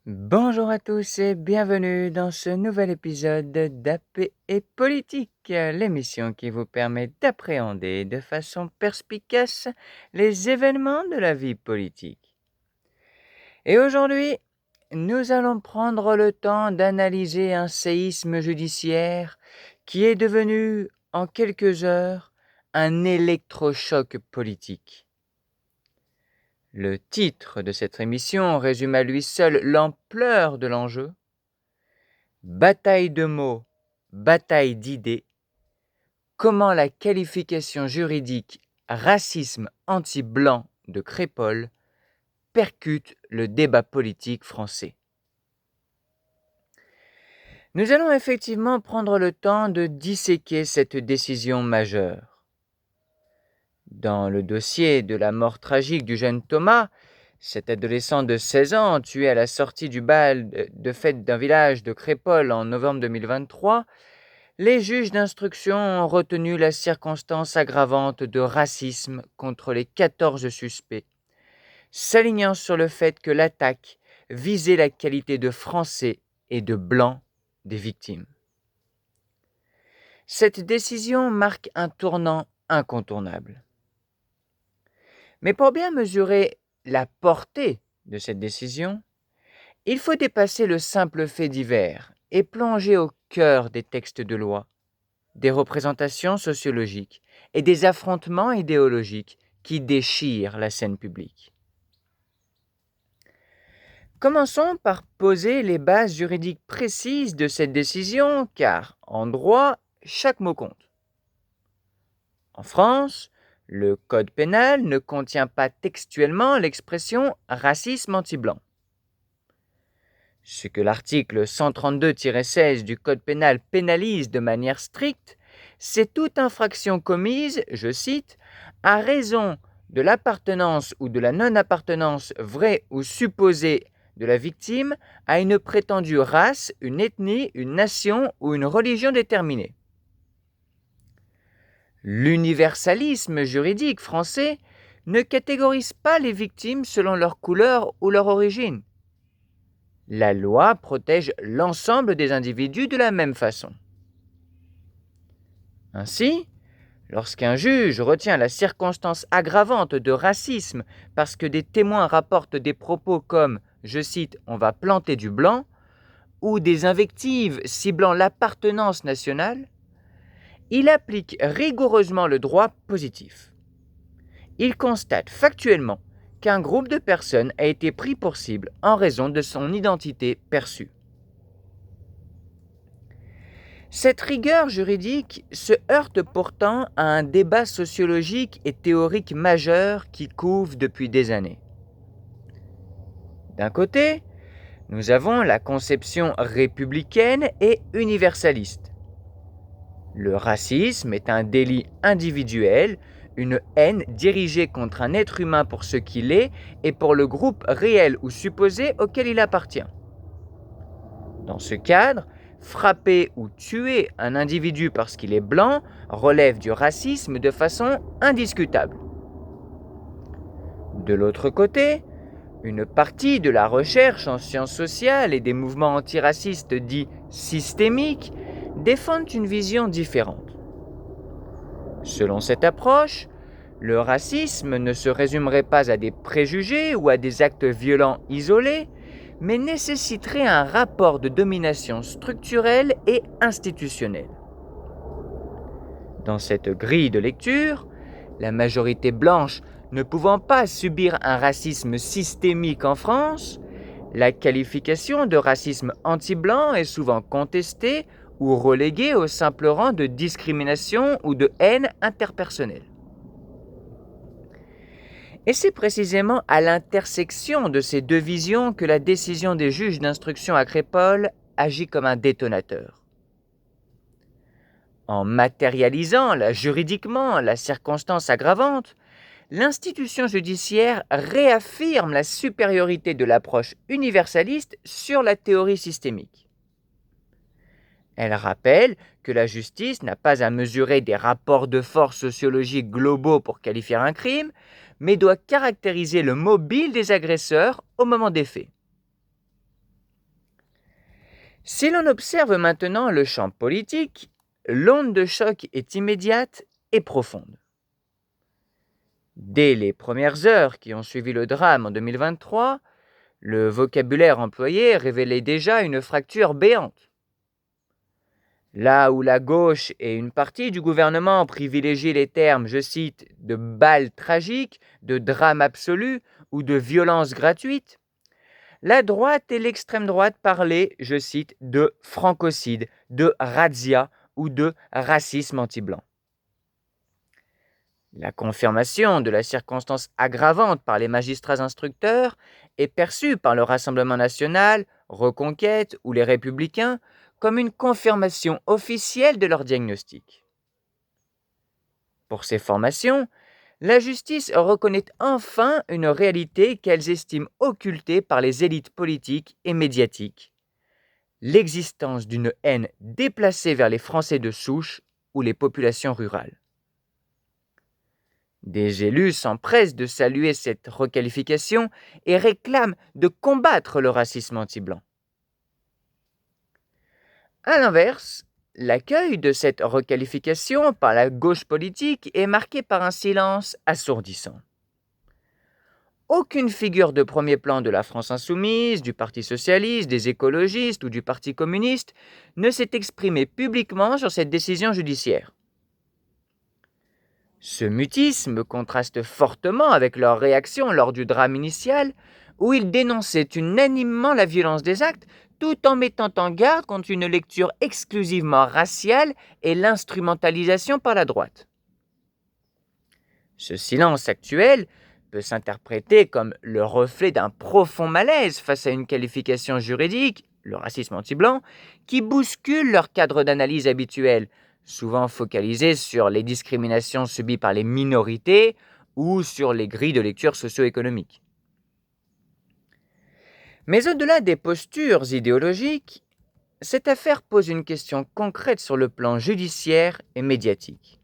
Bonjour à tous et bienvenue dans ce nouvel épisode d'AP et Politique, l'émission qui vous permet d'appréhender de façon perspicace les événements de la vie politique. Et aujourd'hui, nous allons prendre le temps d'analyser un séisme judiciaire qui est devenu, en quelques heures, un électrochoc politique. Le titre de cette émission résume à lui seul l'ampleur de l'enjeu. Bataille de mots, bataille d'idées, comment la qualification juridique racisme anti-blanc de Crépol percute le débat politique français. Nous allons effectivement prendre le temps de disséquer cette décision majeure. Dans le dossier de la mort tragique du jeune Thomas, cet adolescent de 16 ans tué à la sortie du bal de fête d'un village de Crépol en novembre 2023, les juges d'instruction ont retenu la circonstance aggravante de racisme contre les 14 suspects, s'alignant sur le fait que l'attaque visait la qualité de Français et de Blancs des victimes. Cette décision marque un tournant incontournable. Mais pour bien mesurer la portée de cette décision, il faut dépasser le simple fait divers et plonger au cœur des textes de loi, des représentations sociologiques et des affrontements idéologiques qui déchirent la scène publique. Commençons par poser les bases juridiques précises de cette décision, car en droit, chaque mot compte. En France, le Code pénal ne contient pas textuellement l'expression racisme anti-blanc. Ce que l'article 132-16 du Code pénal pénalise de manière stricte, c'est toute infraction commise, je cite, à raison de l'appartenance ou de la non-appartenance vraie ou supposée de la victime à une prétendue race, une ethnie, une nation ou une religion déterminée. L'universalisme juridique français ne catégorise pas les victimes selon leur couleur ou leur origine. La loi protège l'ensemble des individus de la même façon. Ainsi, lorsqu'un juge retient la circonstance aggravante de racisme parce que des témoins rapportent des propos comme, je cite, « on va planter du blanc » ou des invectives ciblant l'appartenance nationale, il applique rigoureusement le droit positif. Il constate factuellement qu'un groupe de personnes a été pris pour cible en raison de son identité perçue. Cette rigueur juridique se heurte pourtant à un débat sociologique et théorique majeur qui couve depuis des années. D'un côté, nous avons la conception républicaine et universaliste. Le racisme est un délit individuel, une haine dirigée contre un être humain pour ce qu'il est et pour le groupe réel ou supposé auquel il appartient. Dans ce cadre, frapper ou tuer un individu parce qu'il est blanc relève du racisme de façon indiscutable. De l'autre côté, une partie de la recherche en sciences sociales et des mouvements antiracistes dits systémiques défendent une vision différente. Selon cette approche, le racisme ne se résumerait pas à des préjugés ou à des actes violents isolés, mais nécessiterait un rapport de domination structurelle et institutionnelle. Dans cette grille de lecture, la majorité blanche ne pouvant pas subir un racisme systémique en France, la qualification de racisme anti-blanc est souvent contestée ou reléguée au simple rang de discrimination ou de haine interpersonnelle. Et c'est précisément à l'intersection de ces deux visions que la décision des juges d'instruction à Crépol agit comme un détonateur. En matérialisant juridiquement la circonstance aggravante, l'institution judiciaire réaffirme la supériorité de l'approche universaliste sur la théorie systémique. Elle rappelle que la justice n'a pas à mesurer des rapports de force sociologiques globaux pour qualifier un crime, mais doit caractériser le mobile des agresseurs au moment des faits. Si l'on observe maintenant le champ politique, l'onde de choc est immédiate et profonde. Dès les premières heures qui ont suivi le drame en 2023, le vocabulaire employé révélait déjà une fracture béante. Là où la gauche et une partie du gouvernement privilégient les termes, je cite, de balles tragiques, de drame absolu ou de violence gratuite, la droite et l'extrême droite parlaient, je cite, de francocide, de razzia ou de racisme anti-blanc. La confirmation de la circonstance aggravante par les magistrats instructeurs est perçue par le Rassemblement national, Reconquête ou les Républicains comme une confirmation officielle de leur diagnostic. Pour ces formations, la justice reconnaît enfin une réalité qu'elles estiment occultée par les élites politiques et médiatiques, l'existence d'une haine déplacée vers les Français de souche ou les populations rurales. Des élus s'empressent de saluer cette requalification et réclament de combattre le racisme anti-blanc. À l'inverse, l'accueil de cette requalification par la gauche politique est marqué par un silence assourdissant. Aucune figure de premier plan de la France insoumise, du Parti socialiste, des écologistes ou du Parti communiste ne s'est exprimée publiquement sur cette décision judiciaire. Ce mutisme contraste fortement avec leur réaction lors du drame initial, où ils dénonçaient unanimement la violence des actes, tout en mettant en garde contre une lecture exclusivement raciale et l'instrumentalisation par la droite. Ce silence actuel peut s'interpréter comme le reflet d'un profond malaise face à une qualification juridique, le racisme anti-blanc, qui bouscule leur cadre d'analyse habituel, souvent focalisé sur les discriminations subies par les minorités ou sur les grilles de lecture socio-économiques. Mais au-delà des postures idéologiques, cette affaire pose une question concrète sur le plan judiciaire et médiatique.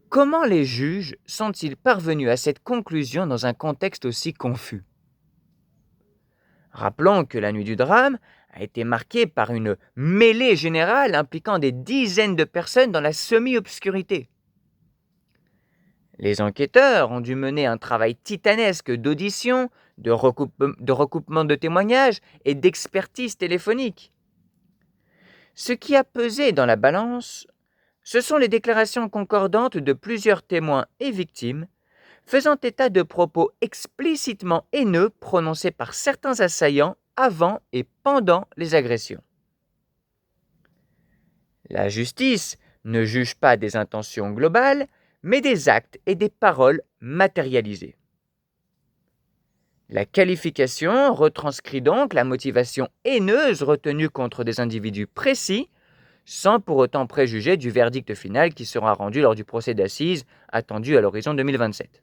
Comment les juges sont-ils parvenus à cette conclusion dans un contexte aussi confus ? Rappelons que la nuit du drame a été marquée par une mêlée générale impliquant des dizaines de personnes dans la semi-obscurité. Les enquêteurs ont dû mener un travail titanesque d'audition, de recoupement de témoignages et d'expertise téléphonique. Ce qui a pesé dans la balance, ce sont les déclarations concordantes de plusieurs témoins et victimes, faisant état de propos explicitement haineux prononcés par certains assaillants avant et pendant les agressions. La justice ne juge pas des intentions globales, mais des actes et des paroles matérialisés. La qualification retranscrit donc la motivation haineuse retenue contre des individus précis, sans pour autant préjuger du verdict final qui sera rendu lors du procès d'assises attendu à l'horizon 2027.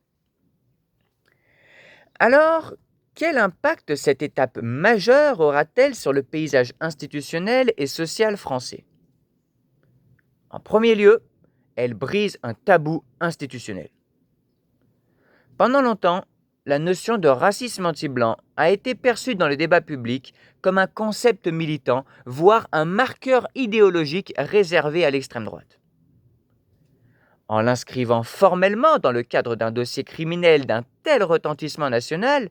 Alors, quel impact cette étape majeure aura-t-elle sur le paysage institutionnel et social français ? En premier lieu, elle brise un tabou institutionnel. Pendant longtemps, la notion de racisme anti-blanc a été perçue dans le débat public comme un concept militant, voire un marqueur idéologique réservé à l'extrême droite. En l'inscrivant formellement dans le cadre d'un dossier criminel d'un tel retentissement national,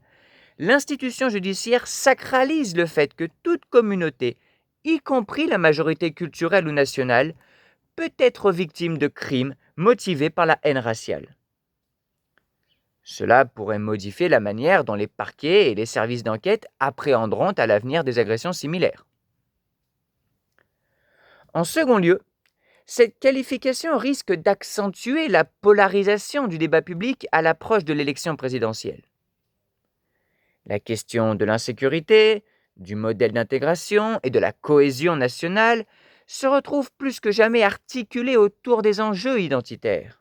l'institution judiciaire sacralise le fait que toute communauté, y compris la majorité culturelle ou nationale, peut être victime de crimes motivés par la haine raciale. Cela pourrait modifier la manière dont les parquets et les services d'enquête appréhenderont à l'avenir des agressions similaires. En second lieu, cette qualification risque d'accentuer la polarisation du débat public à l'approche de l'élection présidentielle. La question de l'insécurité, du modèle d'intégration et de la cohésion nationale se retrouve plus que jamais articulée autour des enjeux identitaires.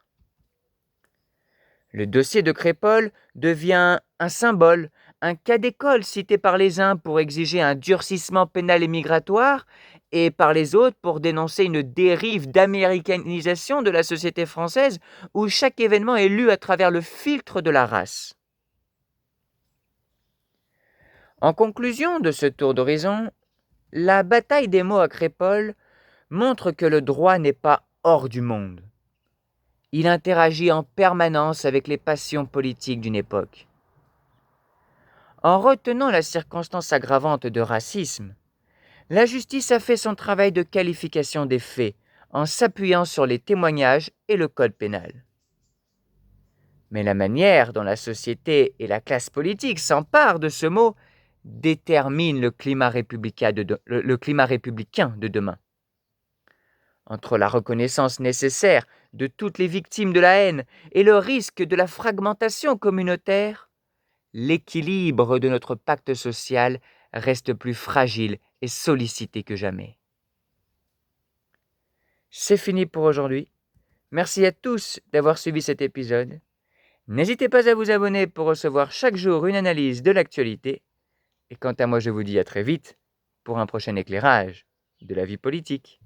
Le dossier de Crépol devient un symbole, un cas d'école cité par les uns pour exiger un durcissement pénal et migratoire et par les autres pour dénoncer une dérive d'américanisation de la société française où chaque événement est lu à travers le filtre de la race. En conclusion de ce tour d'horizon, La bataille des mots à Crépol montre que le droit n'est pas hors du monde. Il interagit en permanence avec les passions politiques d'une époque. En retenant la circonstance aggravante de racisme, la justice a fait son travail de qualification des faits en s'appuyant sur les témoignages et le code pénal. Mais la manière dont la société et la classe politique s'emparent de ce mot détermine le climat républicain de demain. Entre la reconnaissance nécessaire de toutes les victimes de la haine et le risque de la fragmentation communautaire, l'équilibre de notre pacte social reste plus fragile et sollicité que jamais. C'est fini pour aujourd'hui. Merci à tous d'avoir suivi cet épisode. N'hésitez pas à vous abonner pour recevoir chaque jour une analyse de l'actualité. Et quant à moi, je vous dis à très vite pour un prochain éclairage de la vie politique.